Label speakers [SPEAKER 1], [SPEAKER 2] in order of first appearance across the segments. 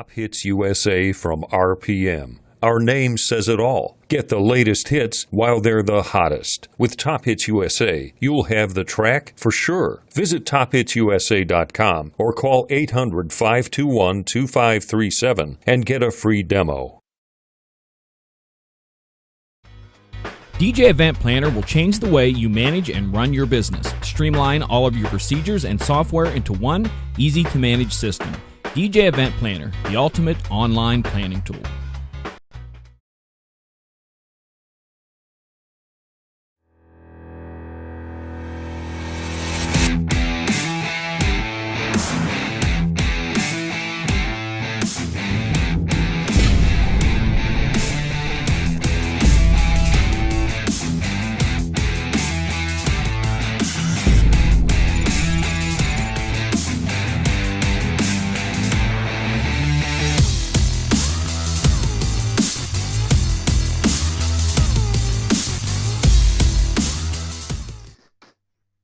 [SPEAKER 1] Top Hits USA from RPM. Our name says it all. Get the latest hits while they're the hottest. With Top Hits USA, you'll have the track for sure. Visit tophitsusa.com or call 800-521-2537 and get a free demo.
[SPEAKER 2] DJ Event Planner will change the way you manage and run your business. Streamline all of your procedures and software into one easy-to-manage system. DJ Event Planner, the ultimate online planning tool.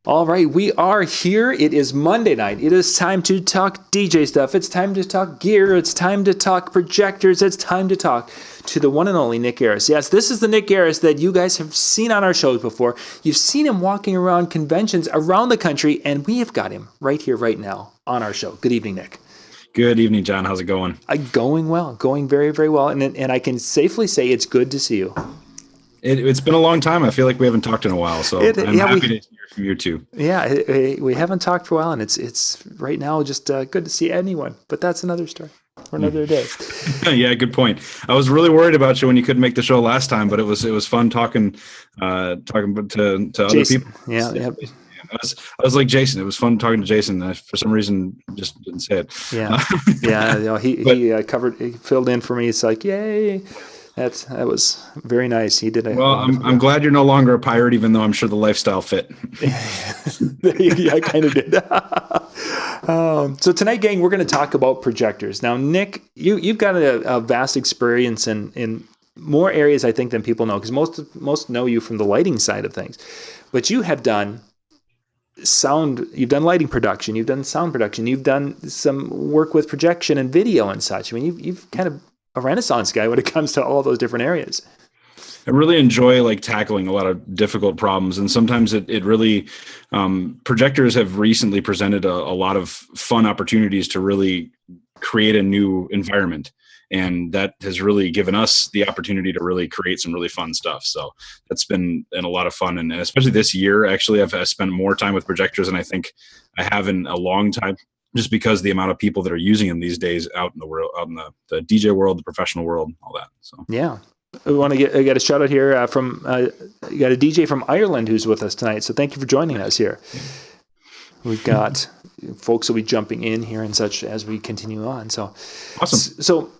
[SPEAKER 3] All right, we are here. It is Monday night. It is time to talk DJ stuff. It's time to talk gear. It's time to talk projectors. It's time to talk to the one and only Nick Airriess. Yes, this is the Nick Airriess that you guys have seen on our shows before. You've seen him walking around conventions around the country, and we have got him right here, right now on our show. Good evening, Nick.
[SPEAKER 4] Good evening, John. How's it going?
[SPEAKER 3] Going well. Going very, very well. And I can safely say it's good to see you.
[SPEAKER 4] It's been a long time. I feel like we haven't talked in a while, so I'm happy to hear from you too.
[SPEAKER 3] Yeah, we haven't talked for a while, and it's right now just good to see anyone. But that's another story for another day.
[SPEAKER 4] Yeah, good point. I was really worried about you when you couldn't make the show last time, but it was fun talking to other people.
[SPEAKER 3] Yeah.
[SPEAKER 4] I was like Jason. It was fun talking to Jason. For some reason, just didn't say it.
[SPEAKER 3] Yeah, yeah. He filled in for me. It's like, yay. That was very nice. He did.
[SPEAKER 4] I'm glad you're no longer a pirate, even though I'm sure the lifestyle fit.
[SPEAKER 3] Yeah, I kind of did. So tonight, gang, we're going to talk about projectors. Now, Nick, you've got a vast experience in more areas, I think, than people know, because most know you from the lighting side of things. But you have done sound. You've done lighting production. You've done sound production. You've done some work with projection and video and such. I mean, you've kind of a renaissance guy when it comes to all those different areas.
[SPEAKER 4] I really enjoy tackling a lot of difficult problems. And sometimes it really, projectors have recently presented a lot of fun opportunities to really create a new environment. And that has really given us the opportunity to really create some really fun stuff. So that's been a lot of fun. And especially this year, actually, I've spent more time with projectors than I think I have in a long time, just because the amount of people that are using them these days out in the world, out in the DJ world, the professional world, all that. So
[SPEAKER 3] yeah, I get a shout out here from you got a DJ from Ireland who's with us tonight. So thank you for joining us here. We've got folks will be jumping in here and such as we continue on. So
[SPEAKER 4] awesome.
[SPEAKER 3] So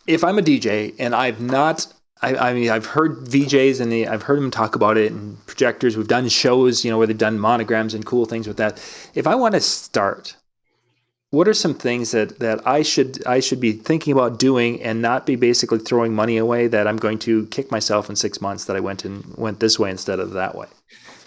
[SPEAKER 3] if I'm a DJ and I've heard VJs and I've heard them talk about it and projectors. We've done shows, where they've done monograms and cool things with that. If I want to start, what are some things that I should be thinking about doing and not be basically throwing money away that I'm going to kick myself in 6 months that I went this way instead of that way?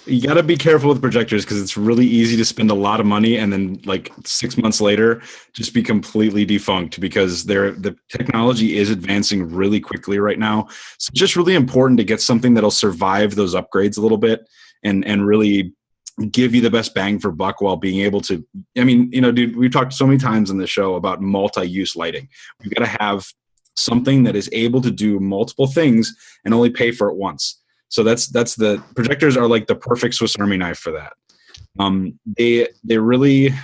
[SPEAKER 4] You got to be careful with projectors because it's really easy to spend a lot of money and then 6 months later just be completely defunct because the technology is advancing really quickly right now. So it's just really important to get something that'll survive those upgrades a little bit and really give you the best bang for buck while being able to, dude, we've talked so many times on the show about multi-use lighting. We've got to have something that is able to do multiple things and only pay for it once. So that's the projectors are like the perfect Swiss Army knife for that. They really,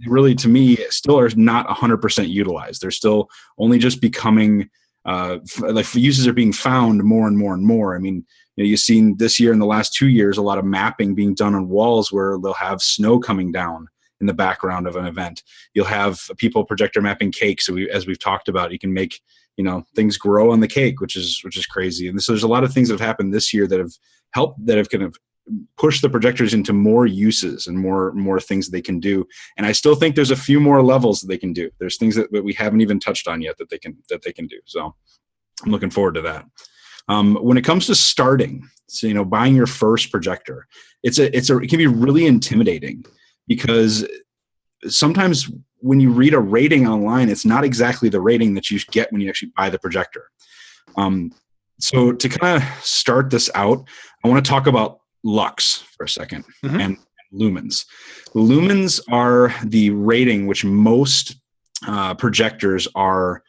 [SPEAKER 4] really to me still are not 100% utilized. They're still only just becoming, uses are being found more and more and more. I mean, you've seen this year in the last 2 years, a lot of mapping being done on walls where they'll have snow coming down in the background of an event. You'll have people projector mapping cake. So as we've talked about, you can make, things grow on the cake, which is crazy. And so there's a lot of things that have happened this year that have helped, that have kind of pushed the projectors into more uses and more things that they can do. And I still think there's a few more levels that they can do. There's things that we haven't even touched on yet that they can do. So I'm looking forward to that. When it comes to starting, so, buying your first projector, it can be really intimidating because sometimes when you read a rating online, it's not exactly the rating that you get when you actually buy the projector. So to kind of start this out, I want to talk about lux for a second and lumens. Lumens are the rating which most projectors are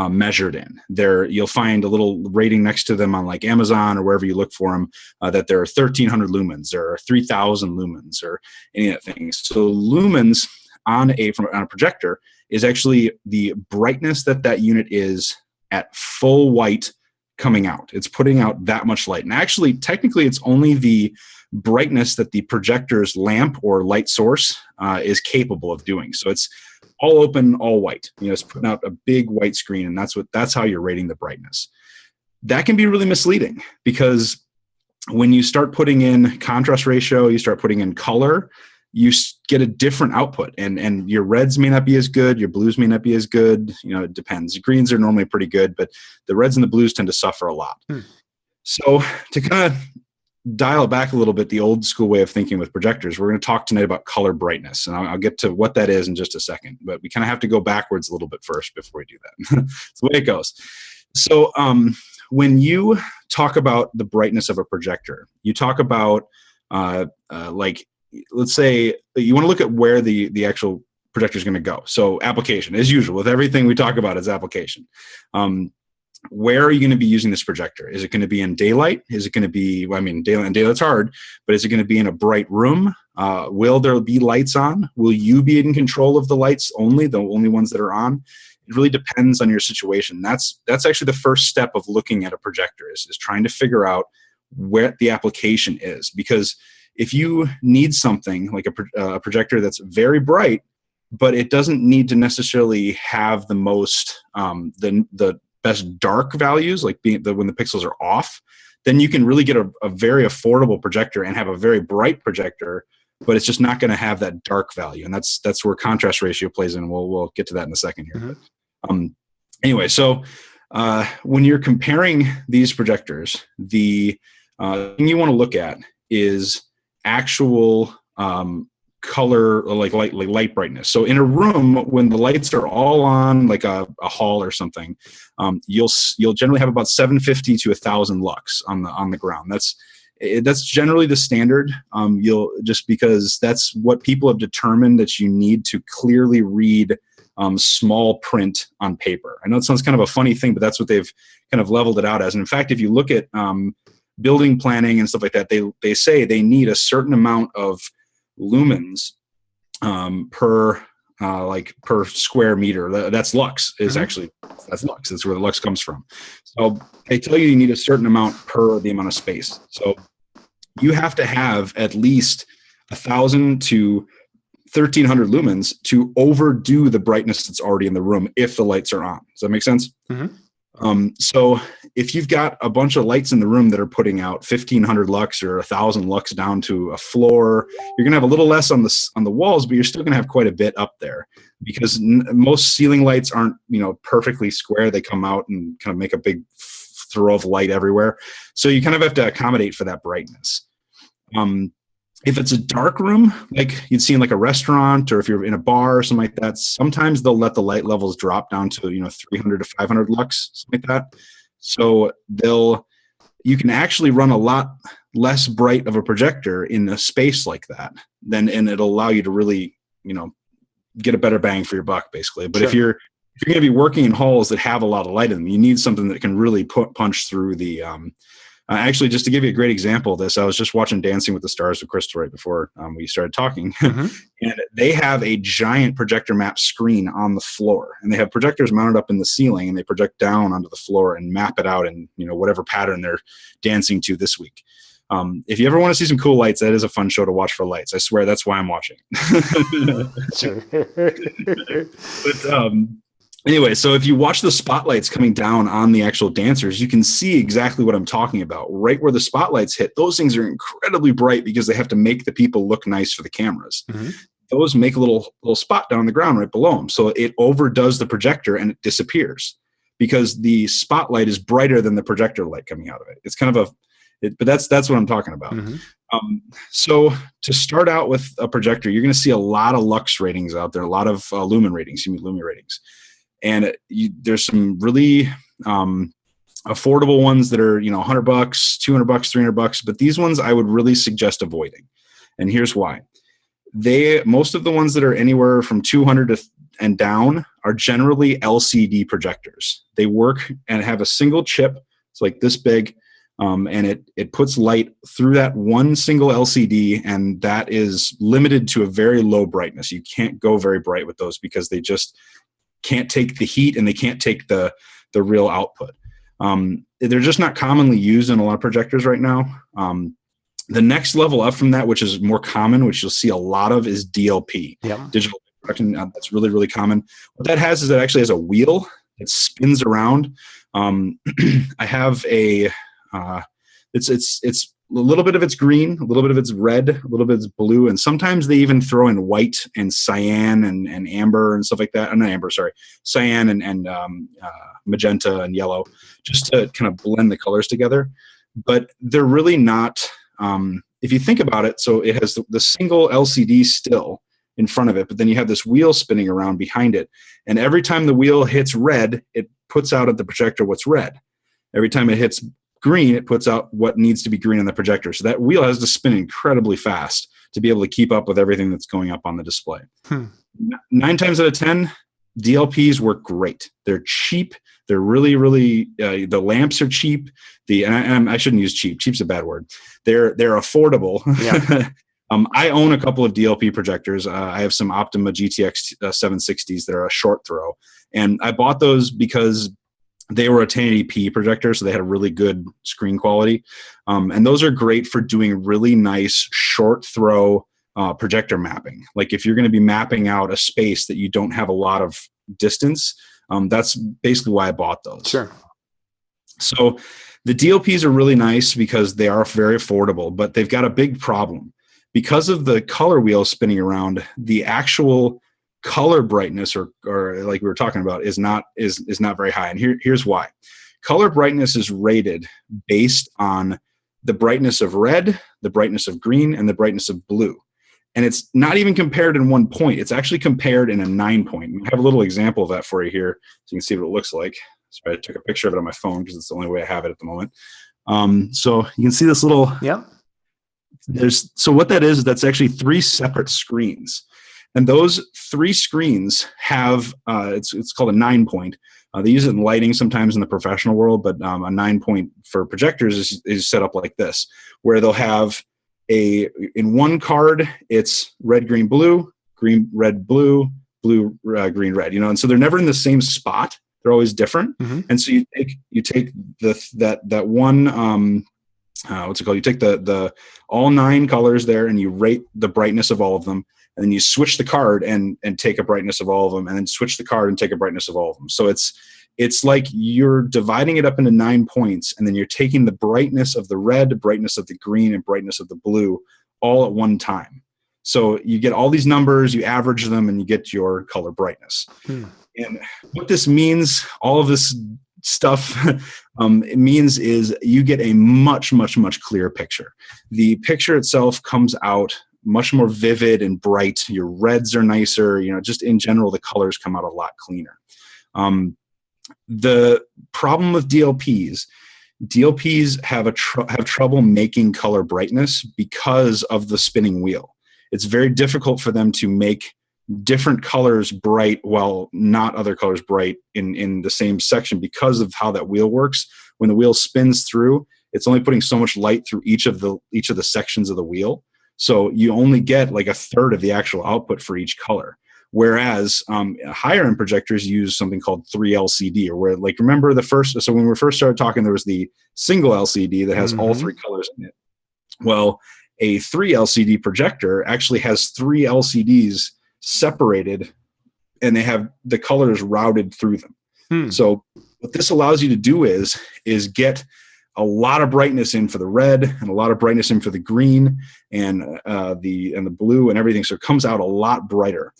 [SPEAKER 4] measured in. You'll find a little rating next to them on like Amazon or wherever you look for them, that there are 1,300 lumens, there are 3,000 lumens, or any of that things. So lumens on a projector is actually the brightness that unit is at full white coming out. It's putting out that much light. And actually, technically, it's only the brightness that the projector's lamp or light source is capable of doing. So it's all open, all white. It's putting out a big white screen, and that's how you're rating the brightness. That can be really misleading, because when you start putting in contrast ratio, you start putting in color, you get a different output, and your reds may not be as good, your blues may not be as good. It depends. Greens are normally pretty good, but the reds and the blues tend to suffer a lot. So to kind of dial it back a little bit, the old school way of thinking with projectors, we're going to talk tonight about color brightness, and I'll get to what that is in just a second, but we kind of have to go backwards a little bit first before we do that. It's the way it goes. So when you talk about the brightness of a projector, you talk about like, let's say you want to look at where the actual projector is going to go. So application, as usual, with everything we talk about is application. Where are you going to be using this projector? Is it going to be in daylight? Is it going to be, daylight and daylight's hard, but is it going to be in a bright room? Will there be lights on? Will you be in control of the lights only, the only ones that are on? It really depends on your situation. That's actually the first step of looking at a projector, is trying to figure out where the application is. Because if you need something like a projector that's very bright, but it doesn't need to necessarily have the most, the best dark values, like when the pixels are off, then you can really get a very affordable projector and have a very bright projector, but it's just not going to have that dark value. And that's where contrast ratio plays in. We'll get to that in a second here. Anyway, so when you're comparing these projectors, the thing you want to look at is actual color, like light brightness. So in a room, when the lights are all on, like a hall or something, you'll generally have about 750 to 1,000 lux on the ground. That's generally the standard. Just because that's what people have determined that you need to clearly read small print on paper. I know it sounds kind of a funny thing, but that's what they've kind of leveled it out as. And in fact, if you look at building planning and stuff like that, they say they need a certain amount of lumens per square meter. That's lux. That's lux. That's where the lux comes from. So they tell you need a certain amount per the amount of space. So you have to have at least 1,000 to 1,300 lumens to overdo the brightness that's already in the room if the lights are on. Does that make sense? So if you've got a bunch of lights in the room that are putting out 1,500 lux or 1,000 lux down to a floor, you're going to have a little less on the walls, but you're still going to have quite a bit up there, because most ceiling lights aren't perfectly square. They come out and kind of make a big throw of light everywhere. So you kind of have to accommodate for that brightness. If it's a dark room, like you'd see in like a restaurant, or if you're in a bar or something like that, sometimes they'll let the light levels drop down to 300 to 500 lux, something like that. So you can actually run a lot less bright of a projector in a space like that, and it'll allow you to really get a better bang for your buck, basically. But if you're going to be working in halls that have a lot of light in them, you need something that can really punch through the actually, just to give you a great example of this, I was just watching Dancing with the Stars with Crystal right before we started talking. And they have a giant projector map screen on the floor. And they have projectors mounted up in the ceiling, and they project down onto the floor and map it out in whatever pattern they're dancing to this week. If you ever want to see some cool lights, that is a fun show to watch for lights. I swear that's why I'm watching.
[SPEAKER 3] Sure.
[SPEAKER 4] But anyway, so if you watch the spotlights coming down on the actual dancers, you can see exactly what I'm talking about. Right where the spotlights hit, those things are incredibly bright because they have to make the people look nice for the cameras. Those make a little spot down on the ground right below them. So it overdoes the projector and it disappears because the spotlight is brighter than the projector light coming out of it. It's kind of But that's what I'm talking about.
[SPEAKER 3] Mm-hmm.
[SPEAKER 4] So to start out with a projector, you're going to see a lot of lux ratings out there, a lot of lumen ratings, Lumi ratings. And there's some really affordable ones that are, $100, $200, $300, but these ones I would really suggest avoiding. And here's why. Most of the ones that are anywhere from 200 and down are generally LCD projectors. They work and have a single chip. It's like this big. And it puts light through that one single LCD, and that is limited to a very low brightness. You can't go very bright with those because they just can't take the heat and they can't take the real output. They're just not commonly used in a lot of projectors right now. The next level up from that, which is more common, which you'll see a lot of, is DLP, digital production. That's really, really common. What that has is it actually has a wheel that spins around. I have it's a little bit of it's green, a little bit of it's red, a little bit of it's blue, and sometimes they even throw in white and cyan and amber and stuff like that. Not amber, sorry, cyan and magenta and yellow, just to kind of blend the colors together. But they're really not. If you think about it, so it has the single LCD still in front of it, but then you have this wheel spinning around behind it, and every time the wheel hits red, it puts out at the projector what's red. Every time it hits green, it puts out what needs to be green on the projector. So that wheel has to spin incredibly fast to be able to keep up with everything that's going up on the display. 9 times out of 10, DLPs work great. They're cheap. They're really, really, the lamps are cheap. I shouldn't use cheap. Cheap's a bad word. They're affordable. Yeah. I own a couple of DLP projectors. I have some Optima GTX 760s that are a short throw. And I bought those because they were a 1080p projector, so they had a really good screen quality. And those are great for doing really nice short throw projector mapping. Like if you're going to be mapping out a space that you don't have a lot of distance, that's basically why I bought those.
[SPEAKER 3] Sure.
[SPEAKER 4] So the DLPs are really nice because they are very affordable, but they've got a big problem. Because of the color wheel spinning around, the actual color brightness or like we were talking about is not very high. And here's why. Color brightness is rated based on the brightness of red, the brightness of green, and the brightness of blue. And it's not even compared in 1 point. It's actually compared in a 9 point. I have a little example of that for you here so you can see what it looks like. So I took a picture of it on my phone because it's the only way I have it at the moment. So you can see this little.
[SPEAKER 3] Yeah.
[SPEAKER 4] So what that is, that's actually 3 separate screens. And those 3 screens have, it's called a 9 point. They use it in lighting sometimes in the professional world, but a 9 point for projectors is set up like this, where they'll have in one card, it's red, green, blue, green, red, blue, blue, green, red, and so they're never in the same spot. They're always different. Mm-hmm. And so you take that one, what's it called? You take the all 9 colors there and you rate the brightness of all of them. And then you switch the card and take a brightness of all of them, and then switch the card and take a brightness of all of them. So it's like you're dividing it up into 9 points, and then you're taking the brightness of the red, brightness of the green, and brightness of the blue all at one time. So you get all these numbers, you average them, and you get your color brightness. And what this means, all of this stuff, it means is you get a much, much, much clearer picture. The picture itself comes out much more vivid and bright. Your reds are nicer. Just in general, the colors come out a lot cleaner. The problem with DLPs have trouble making color brightness because of the spinning wheel. It's very difficult for them to make different colors bright while not other colors bright in the same section because of how that wheel works. When the wheel spins through, it's only putting so much light through each of the sections of the wheel. So you only get like a third of the actual output for each color. Whereas higher end projectors use something called 3LCD, or where, like, remember so when we first started talking, there was the single LCD that has all 3 colors in it. Well, a 3LCD projector actually has 3 LCDs separated, and they have the colors routed through them. So what this allows you to do is get a lot of brightness in for the red and a lot of brightness in for the green and the blue and everything. So it comes out a lot brighter.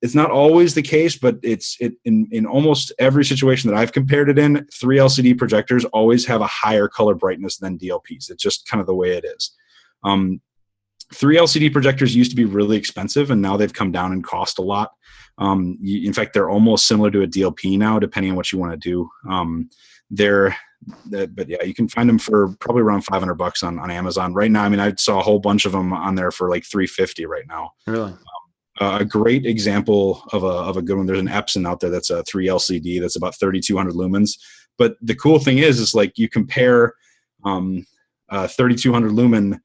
[SPEAKER 4] It's not always the case, but in almost every situation that I've compared it in, 3 LCD projectors always have a higher color brightness than DLPs. It's just kind of the way it is. 3 LCD projectors used to be really expensive, and now they've come down in cost a lot. In fact, they're almost similar to a DLP now, depending on what you want to do. But yeah, you can find them for probably around $500 on Amazon right now. I mean, I saw a whole bunch of them on there for like $350 right now.
[SPEAKER 3] Really?
[SPEAKER 4] A great example of a good one. There's an Epson out there that's a 3 LCD that's about 3,200 lumens. But the cool thing is like you compare 3,200 lumen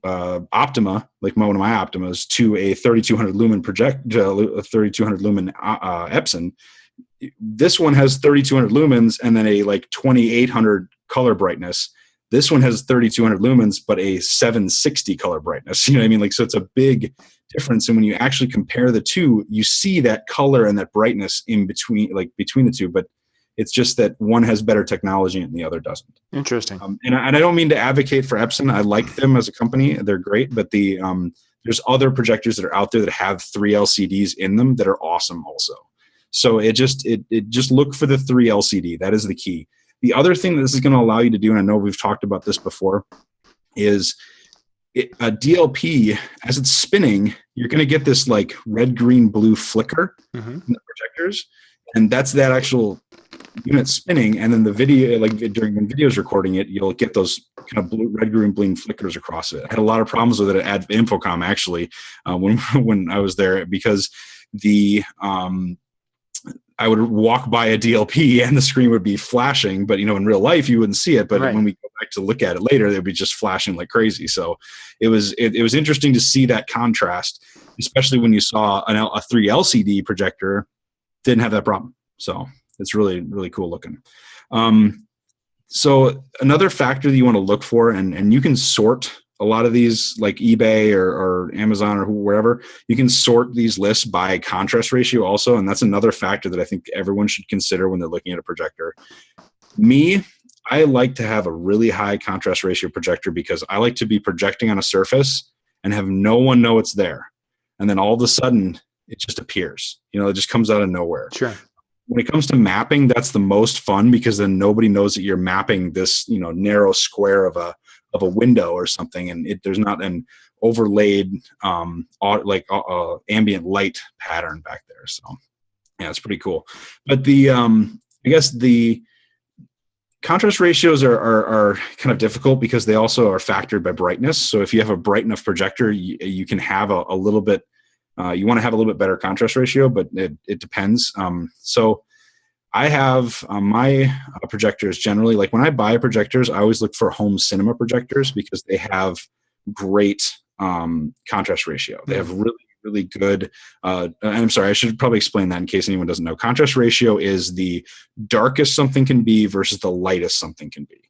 [SPEAKER 4] Optima, like one of my Optimas, to a 3,200 lumen 3,200 lumen Epson. This one has 3,200 lumens and then a like 2,800 color brightness. This one has 3,200 lumens, but a 760 color brightness. You know what I mean? Like, so it's a big difference. And when you actually compare the two, you see that color and that brightness in between, like between the two, but it's just that one has better technology and the other doesn't.
[SPEAKER 3] Interesting.
[SPEAKER 4] And I don't mean to advocate for Epson. I like them as a company. They're great, but there's other projectors that are out there that have 3 LCDs in them that are awesome also. So it just look for the 3 LCD. That is the key. The other thing that this is going to allow you to do, and I know we've talked about this before, is a DLP, as it's spinning, you're going to get this like red, green, blue flicker in the projectors. And that's that actual unit spinning. And then the video, like when video is recording it, you'll get those kind of blue, red, green, blue flickers across it. I had a lot of problems with it at Infocom actually when I was there, because I would walk by a DLP and the screen would be flashing, but in real life you wouldn't see it. But when we go back to look at it later, it would be just flashing like crazy. So it was interesting to see that contrast, especially when you saw a 3 LCD projector didn't have that problem. So it's really, really cool looking. So another factor that you want to look for, and you can sort a lot of these like eBay or Amazon or wherever, you can sort these lists by contrast ratio also. And that's another factor that I think everyone should consider when they're looking at a projector. I like to have a really high contrast ratio projector because I like to be projecting on a surface and have no one know it's there. And then all of a sudden it just appears, it just comes out of nowhere. Sure. When it comes to mapping, that's the most fun because then nobody knows that you're mapping this, narrow square of a window or something, and there's not an overlaid ambient light pattern back there. So yeah, it's pretty cool. But I guess the contrast ratios are kind of difficult because they also are factored by brightness. So if you have a bright enough projector, you can have a little bit. You want to have a little bit better contrast ratio, but it depends. So I have my projectors generally, like when I buy projectors, I always look for home cinema projectors because they have great contrast ratio. They have really, really good, and I'm sorry, I should probably explain that in case anyone doesn't know. Contrast ratio is the darkest something can be versus the lightest something can be.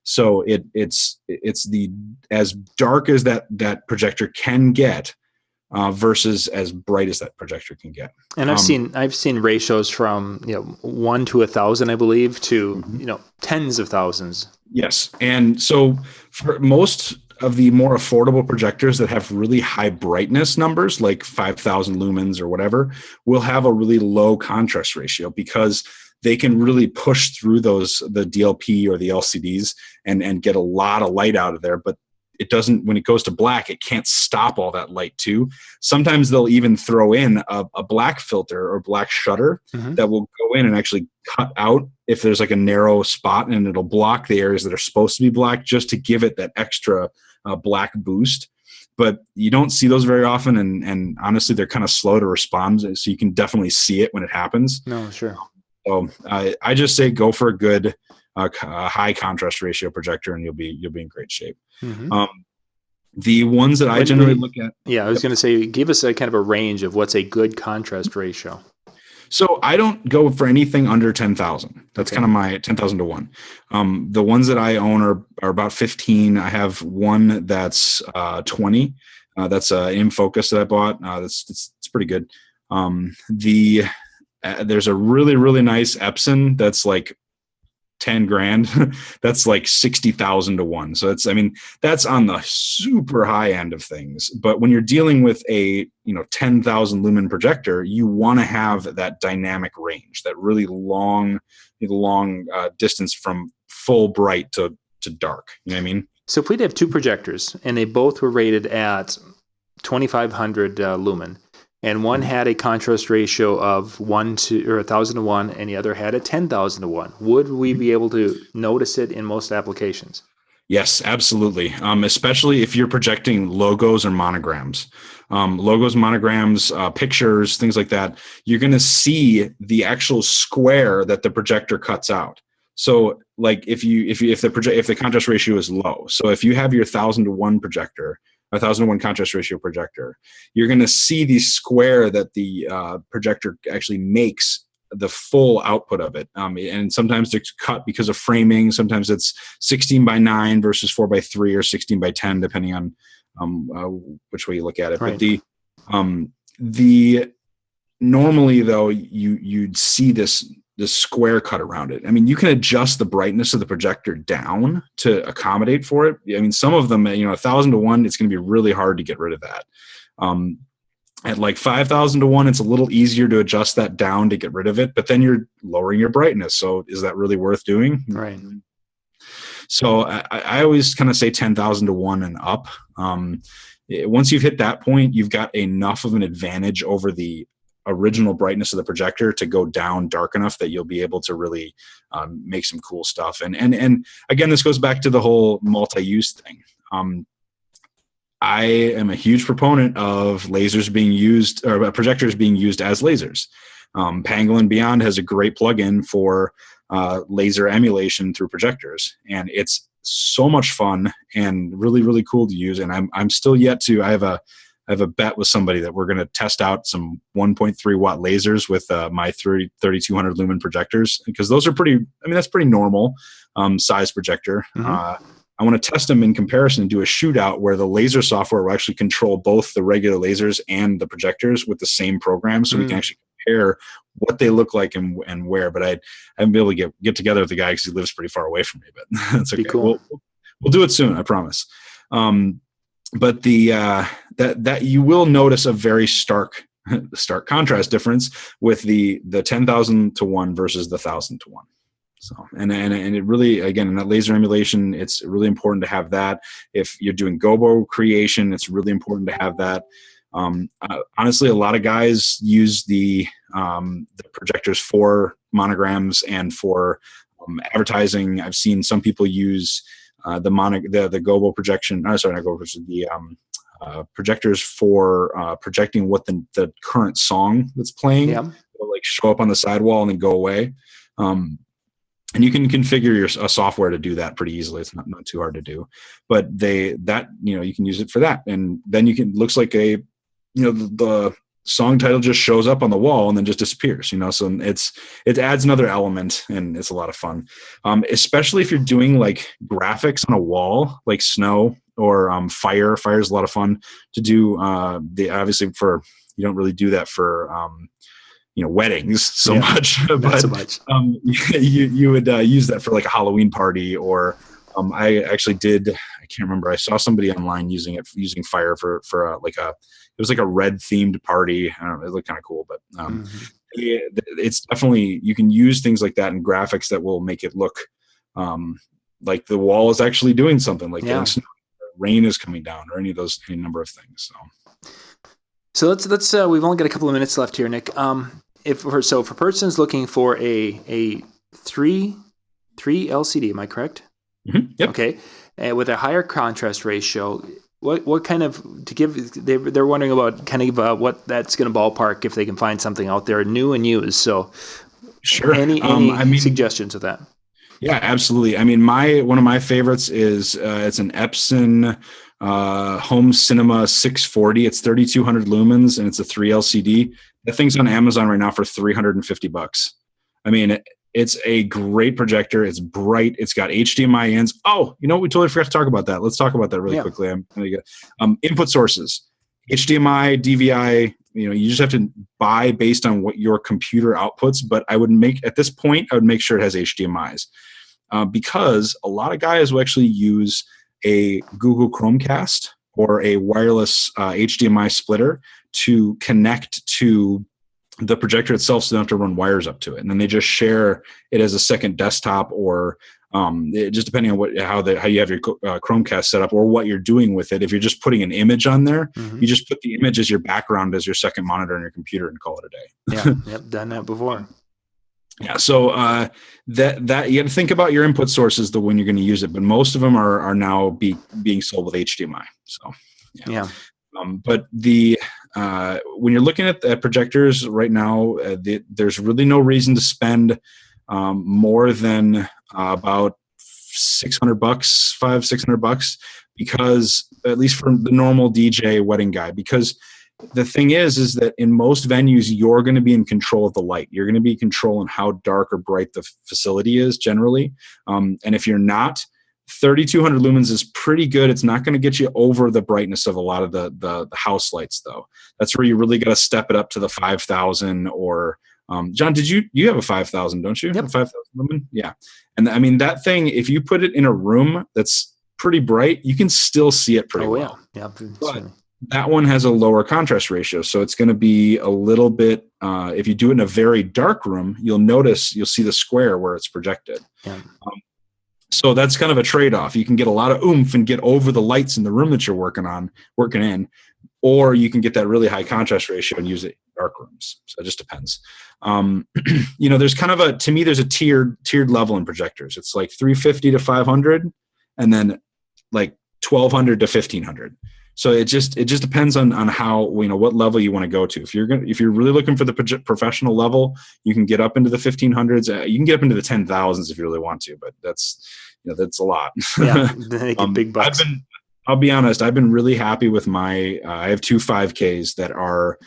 [SPEAKER 4] So it's the as dark as that projector can get, versus as bright as that projector can get.
[SPEAKER 3] And I've seen ratios from 1 to 1,000, I believe, to tens of thousands.
[SPEAKER 4] Yes, and so for most of the more affordable projectors that have really high brightness numbers, like 5,000 lumens or whatever, will have a really low contrast ratio because they can really push through the DLP or the LCDs and get a lot of light out of there, but it doesn't, when it goes to black, it can't stop all that light too. Sometimes they'll even throw in a black filter or black shutter that will go in and actually cut out if there's like a narrow spot, and it'll block the areas that are supposed to be black just to give it that extra black boost. But you don't see those very often, and honestly, they're kind of slow to respond, so you can definitely see it when it happens.
[SPEAKER 3] No, sure.
[SPEAKER 4] So I just say go for a good high contrast ratio projector, and you'll be in great shape. The ones that I generally look at.
[SPEAKER 3] Yeah, I was going to say, give us a kind of a range of what's a good contrast ratio.
[SPEAKER 4] So I don't go for anything under 10,000. That's kind of my 10,000 to 1. The ones that I own are about 15. I have one that's 20. That's an In Focus that I bought. It's pretty good. There's a really, really nice Epson that's like 10 grand, that's like 60,000 to 1. So that's on the super high end of things. But when you're dealing with a 10,000 lumen projector, you want to have that dynamic range, that really long distance from full bright to dark. You know what I mean?
[SPEAKER 3] So if we'd have two projectors and they both were rated at 2,500 lumen, and one had a contrast ratio of 1,000 to 1, and the other had a 10,000 to 1, would we be able to notice it in most applications?
[SPEAKER 4] Yes, absolutely. Especially if you're projecting logos or monograms. Logos, monograms, pictures, things like that, you're going to see the actual square that the projector cuts out. So like if the contrast ratio is low, so if you have your 1,000 to 1 projector, 1,000 to 1 contrast ratio projector, you're going to see the square that the projector actually makes the full output of it. And sometimes it's cut because of framing. Sometimes it's 16 by 9 versus 4 by 3 or 16 by 10, depending on which way you look at it.
[SPEAKER 3] Right.
[SPEAKER 4] But the normally though, you'd see this square cut around it. I mean, you can adjust the brightness of the projector down to accommodate for it. I mean, some of them, 1,000 to 1, it's going to be really hard to get rid of that. At like 5,000 to 1, it's a little easier to adjust that down to get rid of it, but then you're lowering your brightness. So is that really worth doing?
[SPEAKER 3] Right.
[SPEAKER 4] So I always kind of say 10,000 to 1 and up. Once you've hit that point, you've got enough of an advantage over the original brightness of the projector to go down dark enough that you'll be able to really make some cool stuff. And again, this goes back to the whole multi-use thing. I am a huge proponent of lasers being used, or projectors being used as lasers. Pangolin Beyond has a great plugin for laser emulation through projectors, and it's so much fun and really, really cool to use. And I'm still yet to. I have a bet with somebody that we're going to test out some 1.3 watt lasers with my 3200 lumen projectors, because those are pretty. I mean, that's pretty normal size projector.
[SPEAKER 3] Mm-hmm.
[SPEAKER 4] I want to test them in comparison and do a shootout where the laser software will actually control both the regular lasers and the projectors with the same program, so we can actually compare what they look like and where. But I haven't been able to get together with the guy because he lives pretty far away from me. But that's okay.
[SPEAKER 3] Cool.
[SPEAKER 4] We'll do it soon, I promise. But that you will notice a very stark contrast difference with the 10,000 to 1 versus the 1,000 to 1. So, and it really, again, in that laser emulation, it's really important to have that. If you're doing gobo creation, it's really important to have that. Honestly, a lot of guys use the projectors for monograms and for advertising. I've seen some people use the gobo projection. Sorry, not gobo projection. The projectors for projecting what the current song that's playing will like show up on the sidewall and then go away. And you can configure a software to do that pretty easily. It's not too hard to do, but you can use it for that. And then looks like the song title just shows up on the wall and then just disappears, so it adds another element, and it's a lot of fun. Especially if you're doing like graphics on a wall, like snow or fire. Fire is a lot of fun to do. Obviously you don't really do that for, weddings so much, but
[SPEAKER 3] so much.
[SPEAKER 4] You would use that for like a Halloween party, or I actually did. I can't remember. I saw somebody online using fire for it was like a red themed party. I don't know. It looked kind of cool, but it's definitely, you can use things like that in graphics that will make it look like the wall is actually doing something, like rain is coming down, or any number of things.
[SPEAKER 3] So let's we've only got a couple of minutes left here, Nick. For persons looking for a 3 LCD, am I correct?
[SPEAKER 4] Mm-hmm. Yep.
[SPEAKER 3] Okay, with a higher contrast ratio, what kind of to give? They're wondering about what that's going to ballpark if they can find something out there new and used. So,
[SPEAKER 4] sure.
[SPEAKER 3] Any suggestions of that?
[SPEAKER 4] Yeah, absolutely. I mean, one of my favorites is it's an Epson Home Cinema 640. It's 3,200 lumens and it's a 3 LCD. That thing's on Amazon right now for $350. I mean, it's a great projector. It's bright. It's got HDMI ins. Oh, we totally forgot to talk about that. Let's talk about that really quickly. I'm gonna get input sources, HDMI, DVI. You just have to buy based on what your computer outputs. But at this point, I would make sure it has HDMIs. because a lot of guys will actually use a Google Chromecast or a wireless HDMI splitter to connect to the projector itself, so they don't have to run wires up to it, and then they just share it as a second desktop, or just depending on how you have your Chromecast set up or what you're doing with it. If you're just putting an image on there, you just put the image as your background as your second monitor on your computer and call it a day.
[SPEAKER 3] Yeah, yep, done that before.
[SPEAKER 4] Yeah, so that you got to think about your input sources, the when you're going to use it, but most of them are now being sold with HDMI. So
[SPEAKER 3] yeah.
[SPEAKER 4] But when you're looking at projectors right now, there's really no reason to spend more than about $600, because at least for the normal DJ wedding guy, because the thing is that in most venues, you're going to be in control of the light. You're going to be in control on how dark or bright the facility is generally. And if you're not, 3,200 lumens is pretty good. It's not going to get you over the brightness of a lot of the house lights, though. That's where you really got to step it up to the 5,000 or John, you have a 5,000, don't you?
[SPEAKER 3] Yep.
[SPEAKER 4] 5,000 lumen? Yeah. And I mean, that thing, if you put it in a room that's pretty bright, you can still see it pretty well.
[SPEAKER 3] Yeah.
[SPEAKER 4] But that one has a lower contrast ratio. So it's going to be a little bit, if you do it in a very dark room, you'll see the square where it's projected.
[SPEAKER 3] Yeah.
[SPEAKER 4] So that's kind of a trade-off. You can get a lot of oomph and get over the lights in the room that you're working in, or you can get that really high contrast ratio and use it in dark rooms. So it just depends. There's kind of to me, there's a tiered level in projectors. It's like 350 to 500, and then like 1,200 to 1,500. So it just depends on how, what level you want to go to. If you're really looking for the professional level, you can get up into the 1,500s. You can get up into the 10,000s if you really want to, but that's a lot.
[SPEAKER 3] Yeah, they get big bucks.
[SPEAKER 4] I'll be honest, I've been really happy with my. I have two 5Ks that are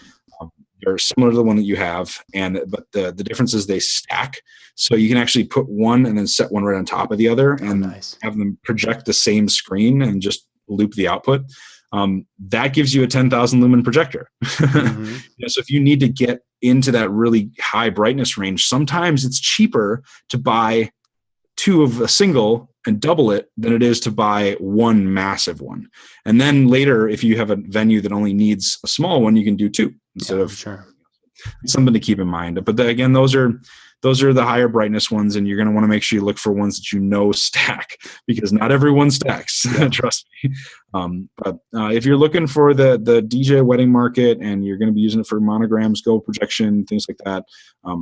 [SPEAKER 4] similar to the one that you have, but the difference is they stack. So you can actually put one and then set one right on top of the other, and have them project the same screen and just loop the output. That gives you a 10,000 lumen projector.
[SPEAKER 3] Mm-hmm.
[SPEAKER 4] So if you need to get into that really high brightness range, sometimes it's cheaper to buy two of a single and double it than it is to buy one massive one. And then later, if you have a venue that only needs a small one, you can do two instead of.
[SPEAKER 3] Sure.
[SPEAKER 4] Something to keep in mind. But again, those are the higher brightness ones, and you're going to want to make sure you look for ones that stack, because not everyone stacks. Trust me. But if you're looking for the DJ wedding market and you're going to be using it for monograms, go projection, things like that,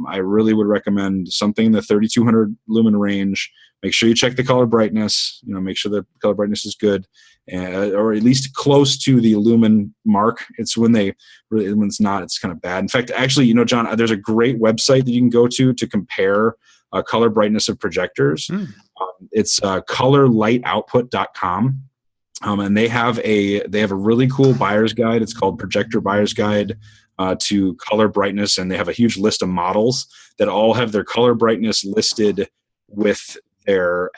[SPEAKER 4] I really would recommend something in the 3,200 lumen range. Make sure you check the color brightness. Make sure the color brightness is good, or at least close to the lumen mark. It's when it's not, it's kind of bad. In fact, actually, John, there's a great website that you can go to compare color brightness of projectors. It's colorlightoutput.com. And they have a really cool buyer's guide. It's called Projector Buyer's Guide to Color Brightness, and they have a huge list of models that all have their color brightness listed with their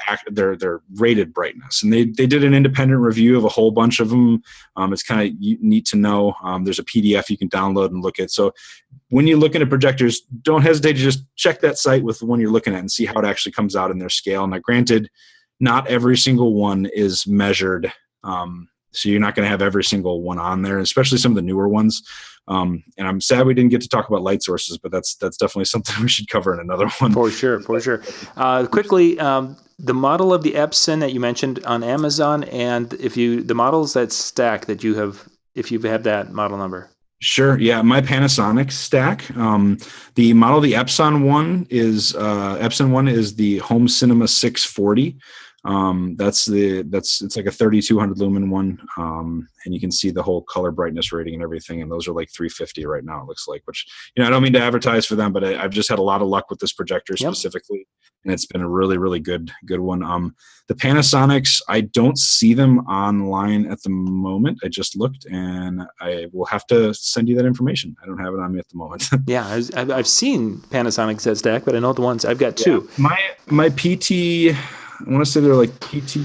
[SPEAKER 4] rated brightness. And they did an independent review of a whole bunch of them. It's kind of neat to know. There's a PDF you can download and look at. So when you're looking at projectors, don't hesitate to just check that site with the one you're looking at and see how it actually comes out in their scale. Now, granted, not every single one is measured. So you're not going to have every single one on there, especially some of the newer ones. And I'm sad we didn't get to talk about light sources, but that's definitely something we should cover in another one.
[SPEAKER 3] For sure. Quickly, the model of the Epson that you mentioned on Amazon, and the models that stack that you have, if you have that model number.
[SPEAKER 4] Sure. Yeah, my Panasonic stack. The model, the Epson one is the Home Cinema 640. It's like a 3,200 lumen one. And you can see the whole color brightness rating and everything. And those are like 350 right now, it looks like, which, I don't mean to advertise for them, but I've just had a lot of luck with this projector specifically. And it's been a really, really good one. The Panasonics, I don't see them online at the moment. I just looked, and I will have to send you that information. I don't have it on me at the moment.
[SPEAKER 3] Yeah. I've seen Panasonics that stack, but I know the ones I've got two.
[SPEAKER 4] Yeah, my PT, I want to say they're like PT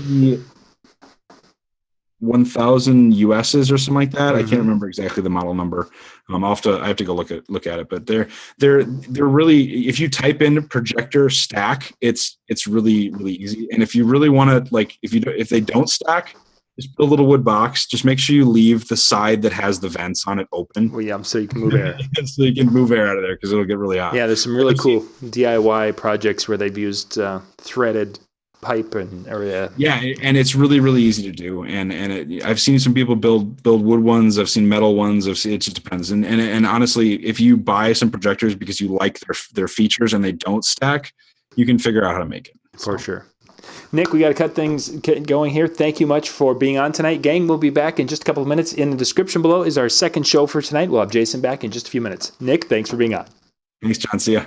[SPEAKER 4] 1000 USs or something like that. I can't remember exactly the model number. I have to go look at it, but they're really, if you type in projector stack, it's really, really easy. And if you really want to, like, if they don't stack, just put a little wood box. Just make sure you leave the side that has the vents on it open.
[SPEAKER 3] Well, yeah, so you can move air.
[SPEAKER 4] So you can move air out of there because it'll get really hot.
[SPEAKER 3] Yeah, there's some really cool DIY projects where they've used threaded pipe and area.
[SPEAKER 4] Yeah, and it's really, really easy to do. And I've seen some people build wood ones. I've seen metal ones. It just depends. And honestly, if you buy some projectors because you like their features and they don't stack, you can figure out how to make it.
[SPEAKER 3] For sure. Nick, we got to cut things going here. Thank you much for being on tonight. Gang, we'll be back in just a couple of minutes. In the description below is our second show for tonight. We'll have Jason back in just a few minutes. Nick, thanks for being on.
[SPEAKER 4] Thanks, John. See ya.